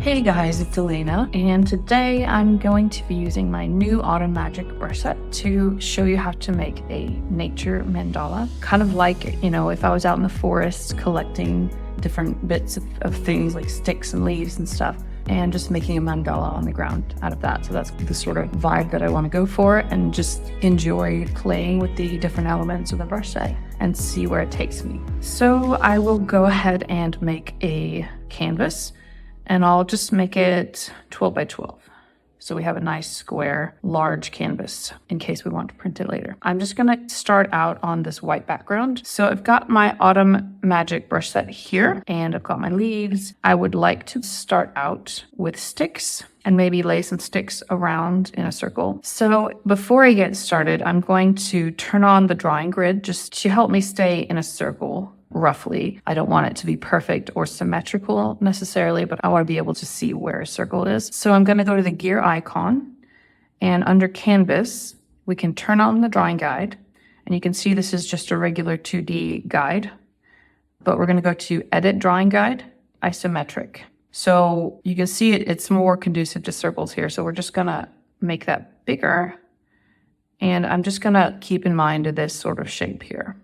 Hey guys, it's Elena, and today I'm going to be using my new Autumn Magic brush set to show you how to make a nature mandala. Kind of like, if I was out in the forest collecting different bits of things like sticks and leaves and stuff, and just making a mandala on the ground out of that. So that's the sort of vibe that I want to go for, and just enjoy playing with the different elements of the brush set and see where it takes me. So I will go ahead and make a canvas. And I'll just make it 12 by 12. So we have a nice square, large canvas in case we want to print it later. I'm just gonna start out on this white background. So I've got my Autumn Magic brush set here, and I've got my leaves. I would like to start out with sticks and maybe lay some sticks around in a circle. So before I get started, I'm going to turn on the drawing grid just to help me stay in a circle. Roughly. I don't want it to be perfect or symmetrical necessarily, but I want to be able to see where a circle is. So I'm going to go to the gear icon, and under canvas, we can turn on the drawing guide, and you can see this is just a regular 2D guide, but we're going to go to edit drawing guide, isometric. So you can see it's more conducive to circles here. So we're just going to make that bigger, and I'm just going to keep in mind this sort of shape here.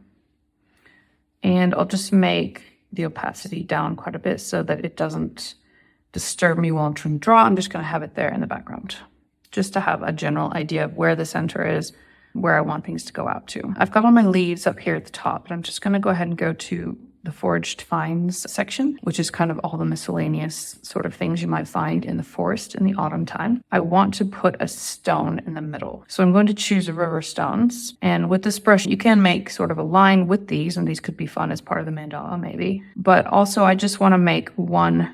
And I'll just make the opacity down quite a bit so that it doesn't disturb me while I'm trying to draw. I'm just going to have it there in the background, just to have a general idea of where the center is, where I want things to go out to. I've got all my leaves up here at the top, but I'm just going to go ahead and go to the foraged finds section, which is kind of all the miscellaneous sort of things you might find in the forest in the autumn time. I want to put a stone in the middle. So I'm going to choose river stones. And with this brush, you can make sort of a line with these, and these could be fun as part of the mandala maybe. But also I just want to make one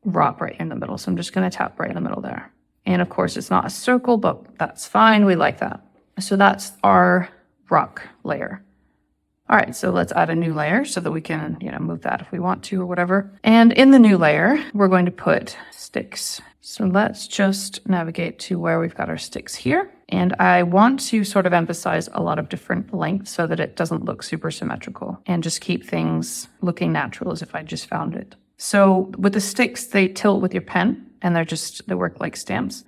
rock right in the middle. So I'm just going to tap right in the middle there. And of course it's not a circle, but that's fine. We like that. So that's our rock layer. All right, so let's add a new layer so that we can, move that if we want to or whatever. And in the new layer, we're going to put sticks. So let's just navigate to where we've got our sticks here. And I want to sort of emphasize a lot of different lengths so that it doesn't look super symmetrical and just keep things looking natural as if I just found it. So with the sticks, they tilt with your pen, and they work like stamps.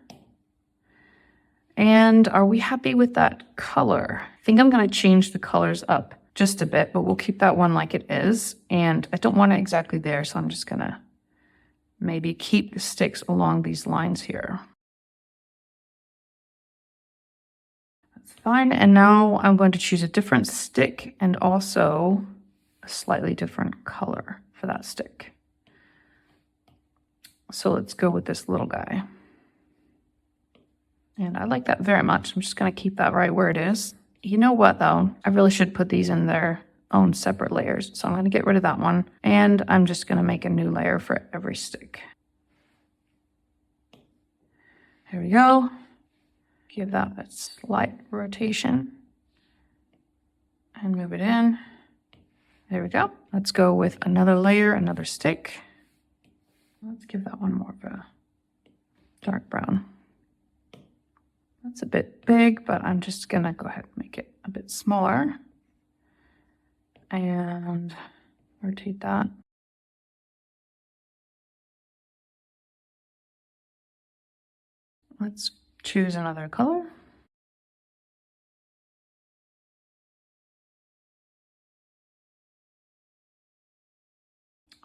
And are we happy with that color? I think I'm going to change the colors up just a bit, but we'll keep that one like it is. And I don't want it exactly there, so I'm just going to maybe keep the sticks along these lines here. That's fine. And now I'm going to choose a different stick and also a slightly different color for that stick. So let's go with this little guy. And I like that very much. I'm just going to keep that right where it is. You know what, though? I really should put these in their own separate layers. So I'm going to get rid of that one. And I'm just going to make a new layer for every stick. There we go. Give that a slight rotation. And move it in. There we go. Let's go with another layer, another stick. Let's give that one more of a dark brown. That's a bit big, but I'm just going to go ahead and make it a bit smaller. And rotate that. Let's choose another color.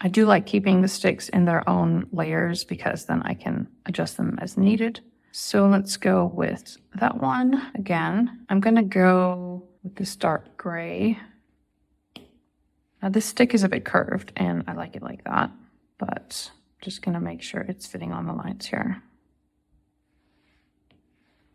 I do like keeping the sticks in their own layers because then I can adjust them as needed. So let's go with that one again. I'm going to go with this dark gray. Now this stick is a bit curved and I like it like that, but I'm just going to make sure it's fitting on the lines here.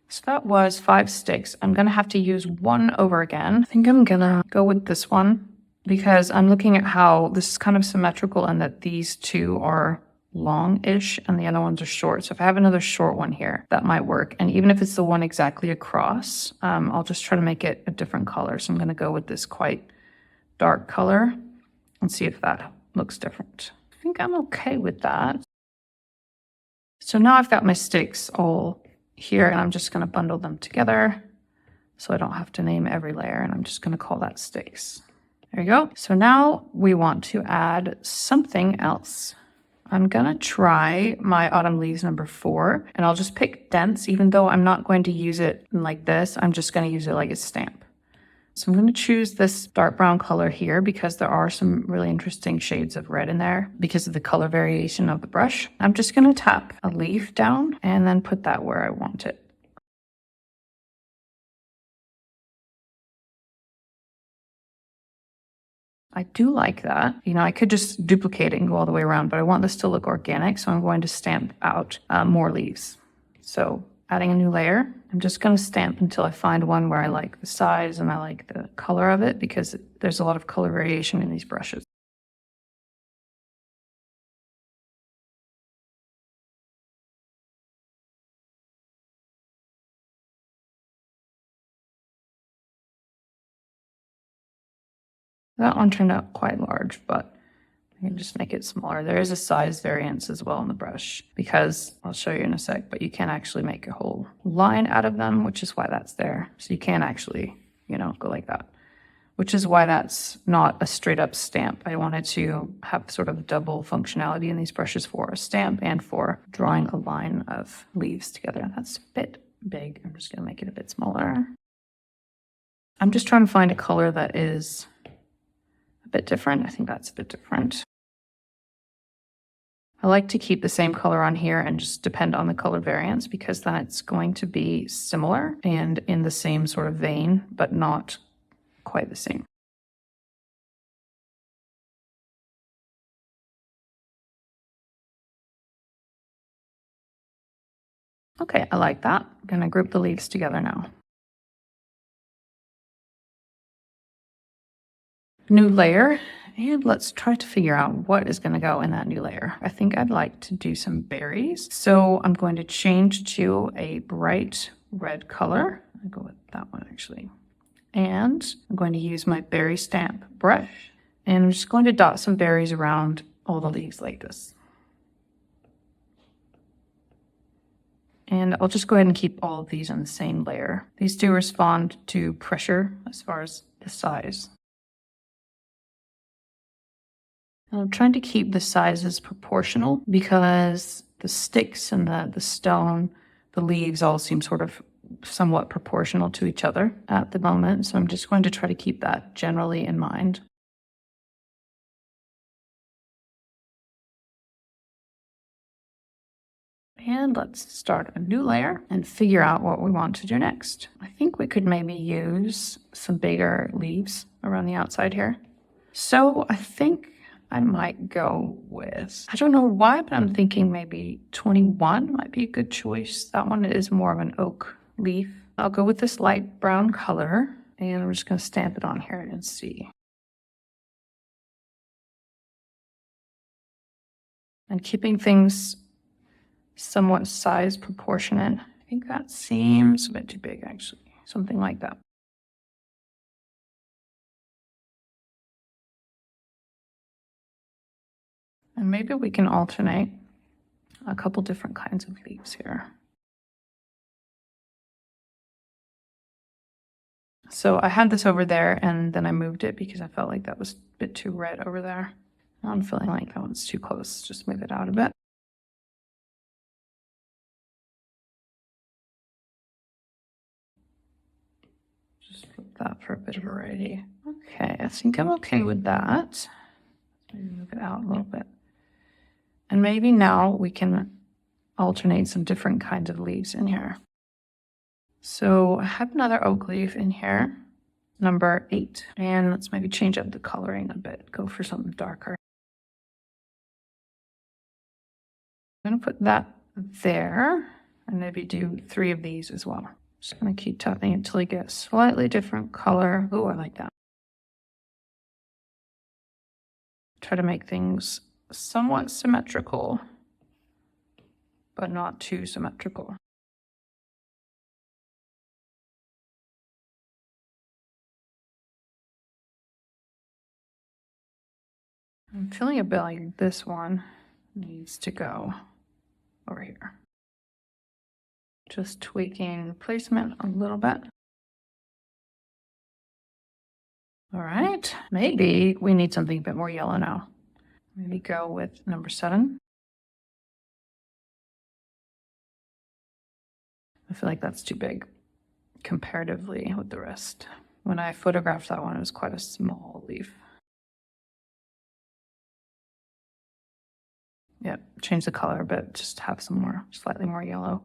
So that was 5 sticks. I'm going to have to use one over again. I think I'm going to go with this one because I'm looking at how this is kind of symmetrical and that these two are long-ish and the other ones are short. So if I have another short one here, that might work. And even if it's the one exactly across, I'll just try to make it a different color. So I'm going to go with this quite dark color and see if that looks different. I think I'm okay with that. So now I've got my sticks all here and I'm just going to bundle them together so I don't have to name every layer, and I'm just going to call that sticks. There you go. So now we want to add something else. I'm gonna try my autumn leaves number 4, and I'll just pick dense, even though I'm not going to use it like this. I'm just gonna use it like a stamp. So I'm going to choose this dark brown color here because there are some really interesting shades of red in there because of the color variation of the brush. I'm just going to tap a leaf down and then put that where I want it. I do like that. You know, I could just duplicate it and go all the way around, but I want this to look organic, so I'm going to stamp out more leaves. So adding a new layer, I'm just going to stamp until I find one where I like the size and I like the color of it, because there's a lot of color variation in these brushes. That one turned out quite large, but I can just make it smaller. There is a size variance as well in the brush, because I'll show you in a sec, but you can actually make a whole line out of them, which is why that's there. So you can actually, you know, go like that, which is why that's not a straight up stamp. I wanted to have sort of double functionality in these brushes for a stamp and for drawing a line of leaves together. That's a bit big. I'm just gonna make it a bit smaller. I'm just trying to find a color that is a bit different. I think that's a bit different. I like to keep the same color on here and just depend on the color variance, because then it's going to be similar and in the same sort of vein, but not quite the same. Okay, I like that. I'm gonna group the leaves together now. New layer, and let's try to figure out what is going to go in that new layer. I think I'd like to do some berries. So I'm going to change to a bright red color. I'll go with that one actually. And I'm going to use my berry stamp brush, and I'm just going to dot some berries around all the leaves like this. And I'll just go ahead and keep all of these on the same layer. These do respond to pressure as far as the size. I'm trying to keep the sizes proportional because the sticks and the stone, the leaves all seem sort of somewhat proportional to each other at the moment. So I'm just going to try to keep that generally in mind. And let's start a new layer and figure out what we want to do next. I think we could maybe use some bigger leaves around the outside here. So I think I might go with, I don't know why, but I'm thinking maybe 21 might be a good choice. That one is more of an oak leaf. I'll go with this light brown color, and I'm just going to stamp it on here and see. And keeping things somewhat size proportionate. I think that seems a bit too big, actually. Something like that. And maybe we can alternate a couple different kinds of leaves here. So I had this over there, and then I moved it because I felt like that was a bit too red over there. Now I'm feeling like that one's too close. Just move it out a bit. Just flip that for a bit of variety. Okay, I think I'm okay with that. Maybe move it out a little bit. And maybe now we can alternate some different kinds of leaves in here. So I have another oak leaf in here, number 8. And let's maybe change up the coloring a bit, go for something darker. I'm gonna put that there and maybe do 3 of these as well. Just gonna keep tapping until I get a slightly different color. Oh, I like that. Try to make things somewhat symmetrical, but not too symmetrical. I'm feeling a bit like this one needs to go over here. Just tweaking the placement a little bit. All right, maybe we need something a bit more yellow now. Maybe go with number 7. I feel like that's too big comparatively with the rest. When I photographed that one, it was quite a small leaf. Yep, change the color a bit, just have some more, slightly more yellow.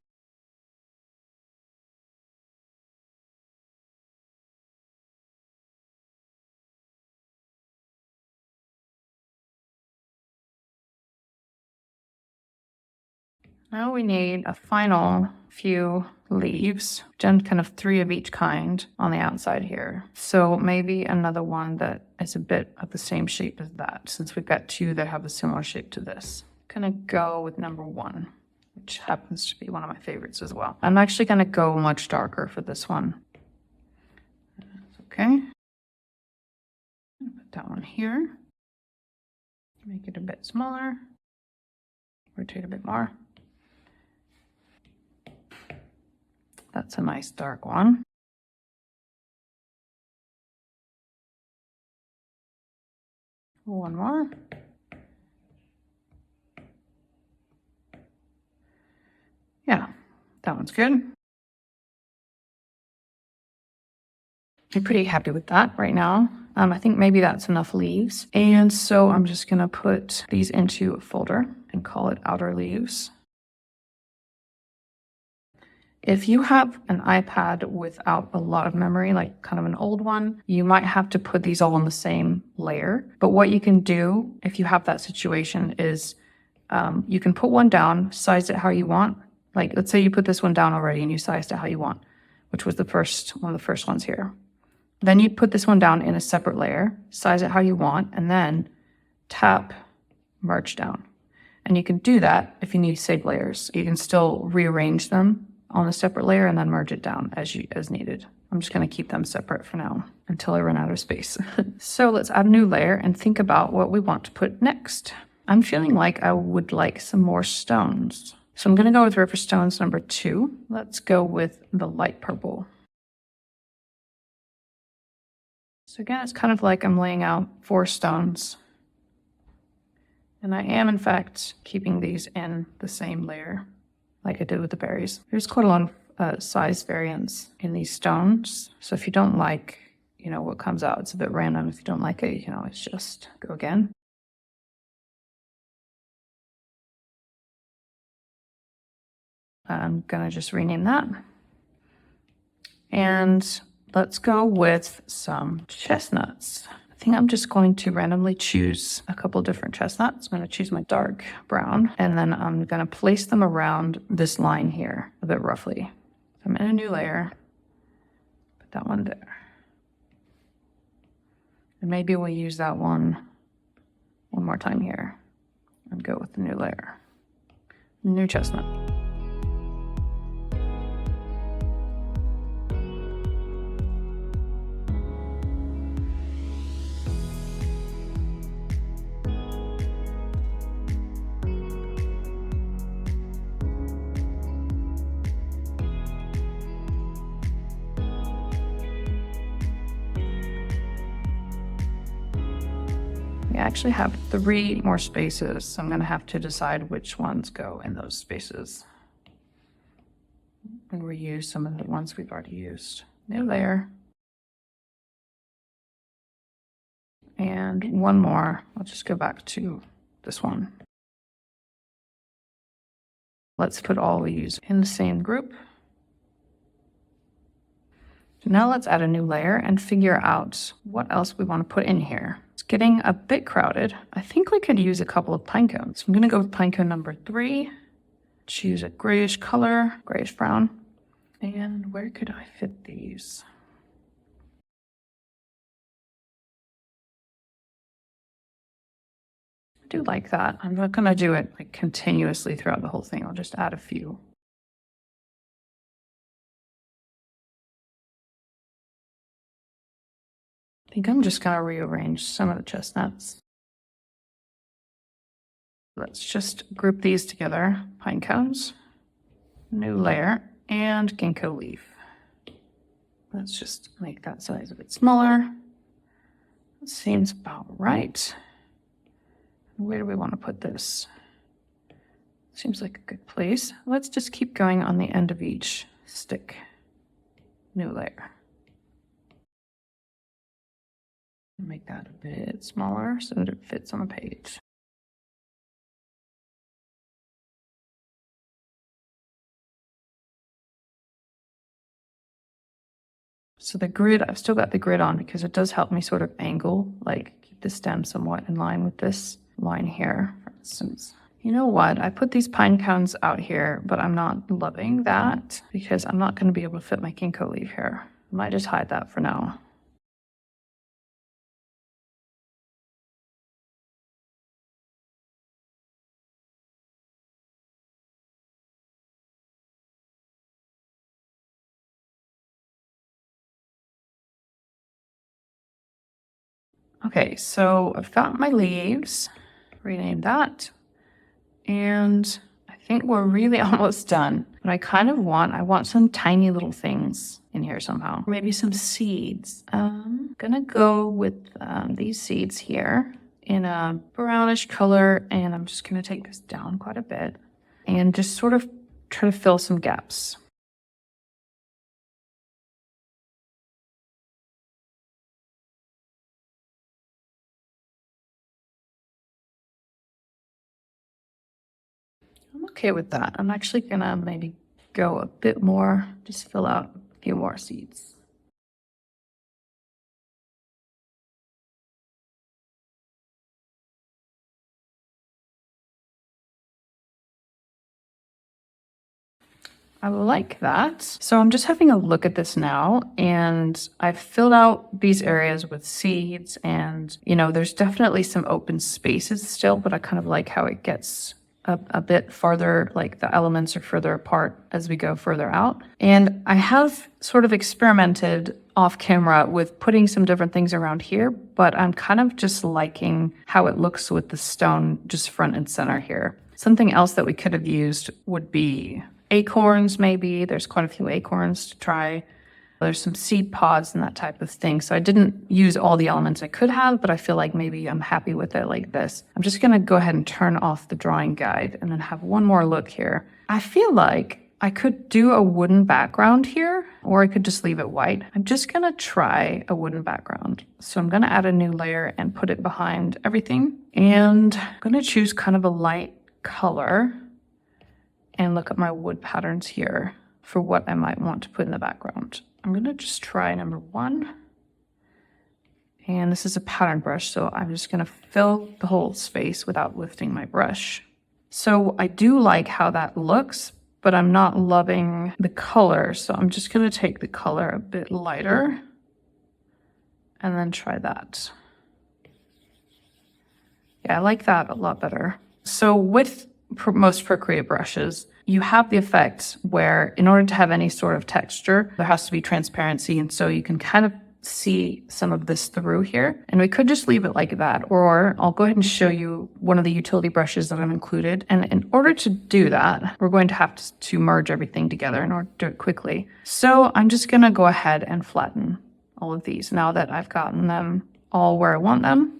Now we need a final few leaves, done kind of 3 of each kind on the outside here. So maybe another one that is a bit of the same shape as that, since we've got 2 that have a similar shape to this. Gonna go with number 1, which happens to be one of my favorites as well. I'm actually gonna go much darker for this one. Okay. Put that one here. Make it a bit smaller. Rotate a bit more. That's a nice dark one. One more. Yeah, that one's good. I'm pretty happy with that right now. I think maybe that's enough leaves. And so I'm just gonna put these into a folder and call it outer leaves. If you have an iPad without a lot of memory, like kind of an old one, you might have to put these all on the same layer. But what you can do if you have that situation is you can put one down, size it how you want. Like let's say you put this one down already and you sized it how you want, which was one of the first ones here. Then you'd put this one down in a separate layer, size it how you want, and then tap merge down. And you can do that if you need to save layers. You can still rearrange them on a separate layer and then merge it down as needed. I'm just going to keep them separate for now until I run out of space. So let's add a new layer and think about what we want to put next. I'm feeling like I would like some more stones. So I'm going to go with River Stones number 2. Let's go with the light purple. So again, it's kind of like I'm laying out 4 stones. And I am, in fact, keeping these in the same layer like I did with the berries. There's quite a lot of size variance in these stones. So if you don't like, what comes out, it's a bit random. If you don't like it, it's just go again. I'm gonna just rename that. And let's go with some chestnuts. I think I'm just going to randomly choose a couple different chestnuts. I'm going to choose my dark brown, and then I'm going to place them around this line here a bit roughly. I'm in a new layer, put that one there. And maybe we'll use that one more time here and go with the new layer. New chestnut. I actually have 3 more spaces, so I'm going to have to decide which ones go in those spaces. And reuse some of the ones we've already used. New layer. And one more. I'll just go back to this one. Let's put all these in the same group. So now let's add a new layer and figure out what else we want to put in here. It's getting a bit crowded. I think we could use a couple of pine cones. I'm going to go with pine cone number 3. Choose a grayish color, grayish brown. And where could I fit these? I do like that. I'm not going to do it like continuously throughout the whole thing. I'll just add a few. I think I'm just going to rearrange some of the chestnuts. Let's just group these together. Pine cones, new layer, and ginkgo leaf. Let's just make that size a bit smaller. That seems about right. Where do we want to put this? Seems like a good place. Let's just keep going on the end of each stick, new layer. Make that a bit smaller so that it fits on the page. So the grid, I've still got the grid on because it does help me sort of angle, like keep the stem somewhat in line with this line here, for instance. You know what? I put these pine cones out here, but I'm not loving that because I'm not going to be able to fit my ginkgo leaf here. I might just hide that for now. Okay, so I've got my leaves, rename that, and I think we're really almost done. But I want some tiny little things in here somehow. Maybe some seeds. I'm gonna go with these seeds here in a brownish color, and I'm just gonna take this down quite a bit and just sort of try to fill some gaps. I'm okay with that. I'm actually gonna maybe go a bit more, just fill out a few more seeds. I like that. So I'm just having a look at this now, and I've filled out these areas with seeds, and there's definitely some open spaces still, but I kind of like how it gets a bit farther, like the elements are further apart as we go further out. And I have sort of experimented off camera with putting some different things around here, but I'm kind of just liking how it looks with the stone just front and center here. Something else that we could have used would be acorns, maybe. There's quite a few acorns to try. There's some seed pods and that type of thing. So I didn't use all the elements I could have, but I feel like maybe I'm happy with it like this. I'm just going to go ahead and turn off the drawing guide and then have one more look here. I feel like I could do a wooden background here, or I could just leave it white. I'm just going to try a wooden background. So I'm going to add a new layer and put it behind everything. And I'm going to choose kind of a light color and look at my wood patterns here for what I might want to put in the background. I'm gonna just try number 1. And this is a pattern brush, so I'm just gonna fill the whole space without lifting my brush. So I do like how that looks, but I'm not loving the color. So I'm just gonna take the color a bit lighter and then try that. Yeah, I like that a lot better. So with most Procreate brushes, you have the effect where in order to have any sort of texture, there has to be transparency. And so you can kind of see some of this through here. And we could just leave it like that, or I'll go ahead and show you one of the utility brushes that I've included. And in order to do that, we're going to have to merge everything together in order to do it quickly. So I'm just gonna go ahead and flatten all of these now that I've gotten them all where I want them.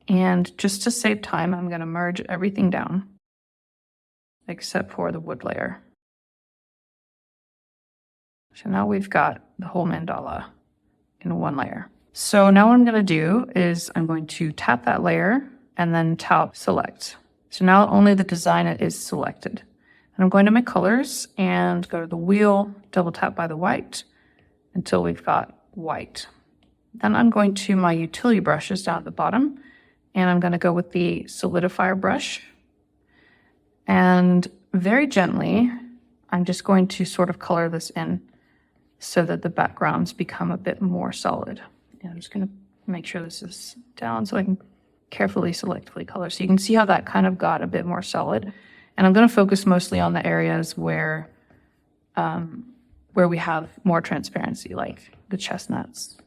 And just to save time, I'm going to merge everything down except for the wood layer. So now we've got the whole mandala in one layer. So now what I'm going to do is I'm going to tap that layer and then tap select. So now only the design is selected. And I'm going to my colors and go to the wheel, double tap by the white until we've got white. Then I'm going to my utility brushes down at the bottom. And I'm going to go with the solidifier brush. And very gently, I'm just going to sort of color this in so that the backgrounds become a bit more solid. And I'm just going to make sure this is down so I can carefully selectively color. So you can see how that kind of got a bit more solid. And I'm going to focus mostly on the areas where we have more transparency, like the chestnuts.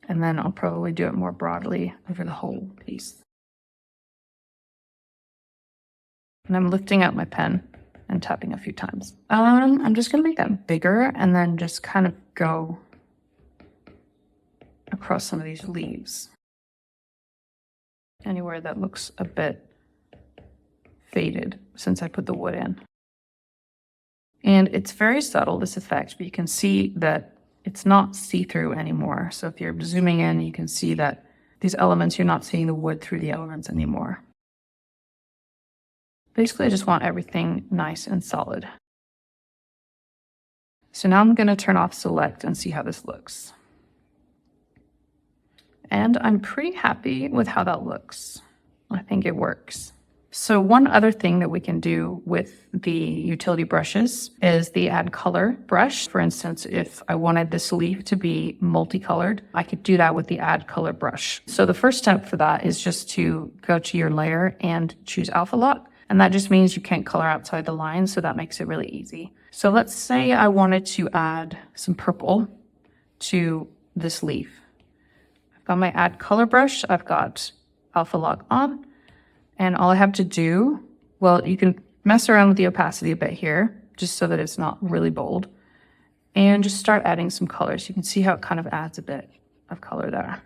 And then I'll probably do it more broadly over the whole piece. And I'm lifting out my pen and tapping a few times. I'm just going to make that bigger and then just kind of go across some of these leaves. Anywhere that looks a bit faded since I put the wood in. And it's very subtle, this effect, but you can see that it's not see-through anymore. So if you're zooming in, you can see that these elements, you're not seeing the wood through the elements anymore. Basically, I just want everything nice and solid. So now I'm going to turn off select and see how this looks. And I'm pretty happy with how that looks. I think it works. So one other thing that we can do with the utility brushes is the add color brush. For instance, if I wanted this leaf to be multicolored, I could do that with the add color brush. So the first step for that is just to go to your layer and choose alpha lock. And that just means you can't color outside the lines, so that makes it really easy. So let's say I wanted to add some purple to this leaf. I've got my add color brush, I've got alpha lock on. And all I have to do, well, you can mess around with the opacity a bit here, just so that it's not really bold. And just start adding some colors. You can see how it kind of adds a bit of color there.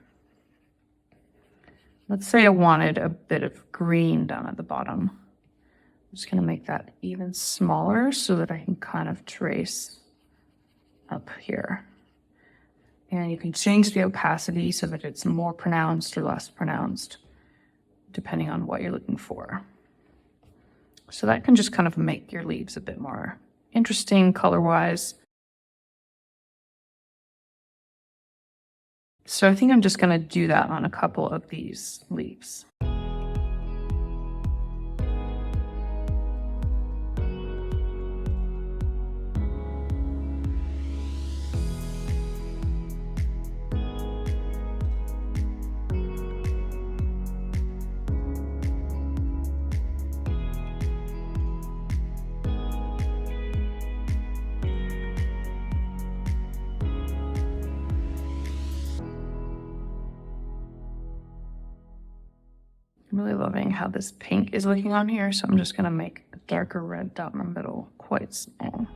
Let's say I wanted a bit of green down at the bottom. I'm just going to make that even smaller so that I can kind of trace up here. And you can change the opacity so that it's more pronounced or less pronounced, depending on what you're looking for. So that can just kind of make your leaves a bit more interesting color-wise. So I think I'm just going to do that on a couple of these leaves. I'm really loving how this pink is looking on here, so I'm just going to make a darker red down the middle quite small.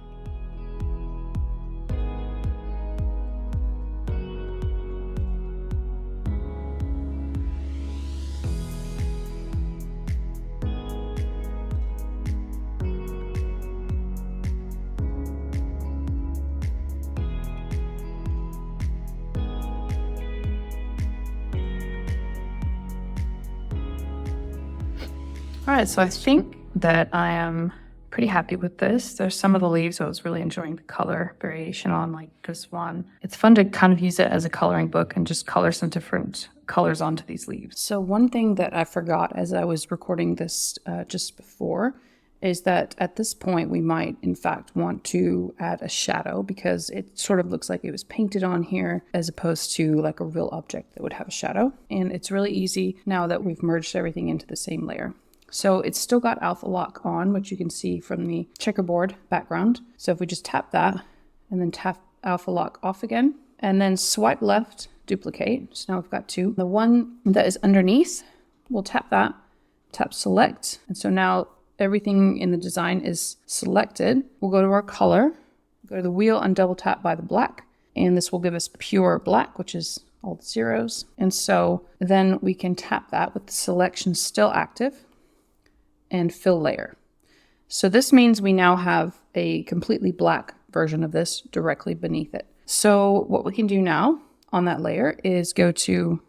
All right, so I think that I am pretty happy with this. There's some of the leaves I was really enjoying the color variation on, like this one. It's fun to kind of use it as a coloring book and just color some different colors onto these leaves. So one thing that I forgot as I was recording this just before is that at this point we might in fact want to add a shadow, because it sort of looks like it was painted on here as opposed to like a real object that would have a shadow. And it's really easy now that we've merged everything into the same layer. So it's still got alpha lock on, which you can see from the checkerboard background. So if we just tap that and then tap alpha lock off again and then swipe left, duplicate. So now we've got two. The one that is underneath, we'll tap that, tap select. And so now everything in the design is selected. We'll go to our color, go to the wheel and double tap by the black. And this will give us pure black, which is all the zeros. And so then we can tap that with the selection still active and fill layer. So this means we now have a completely black version of this directly beneath it. So what we can do now on that layer is go to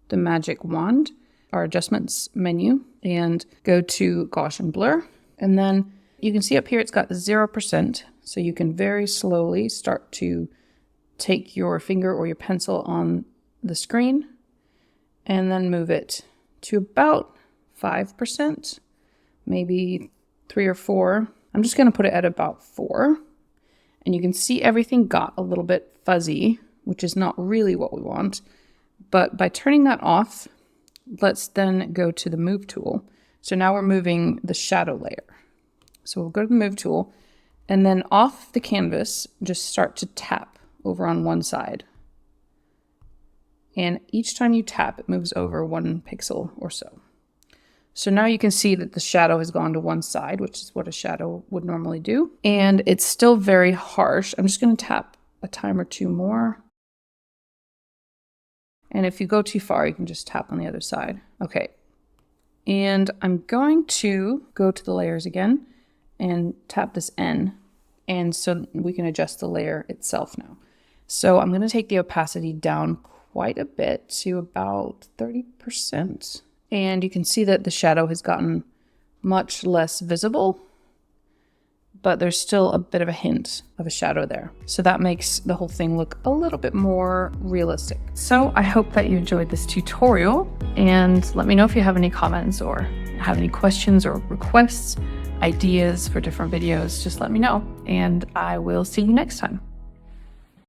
the magic wand, our adjustments menu, and go to Gaussian blur. And then you can see up here it's got 0%. So you can very slowly start to take your finger or your pencil on the screen and then move it to about 5%. Maybe 3 or 4. I'm just going to put it at about 4. And you can see everything got a little bit fuzzy, which is not really what we want. But by turning that off, let's then go to the move tool. So now we're moving the shadow layer. So we'll go to the move tool and then off the canvas, just start to tap over on one side. And each time you tap, it moves over 1 pixel or so. So now you can see that the shadow has gone to one side, which is what a shadow would normally do. And it's still very harsh. I'm just going to tap a time or two more. And if you go too far, you can just tap on the other side. Okay. And I'm going to go to the layers again and tap this N. And so we can adjust the layer itself now. So I'm going to take the opacity down quite a bit to about 30%. And you can see that the shadow has gotten much less visible, but there's still a bit of a hint of a shadow there. So that makes the whole thing look a little bit more realistic. So I hope that you enjoyed this tutorial, and let me know if you have any comments or have any questions or requests, ideas for different videos. Just let me know, and I will see you next time.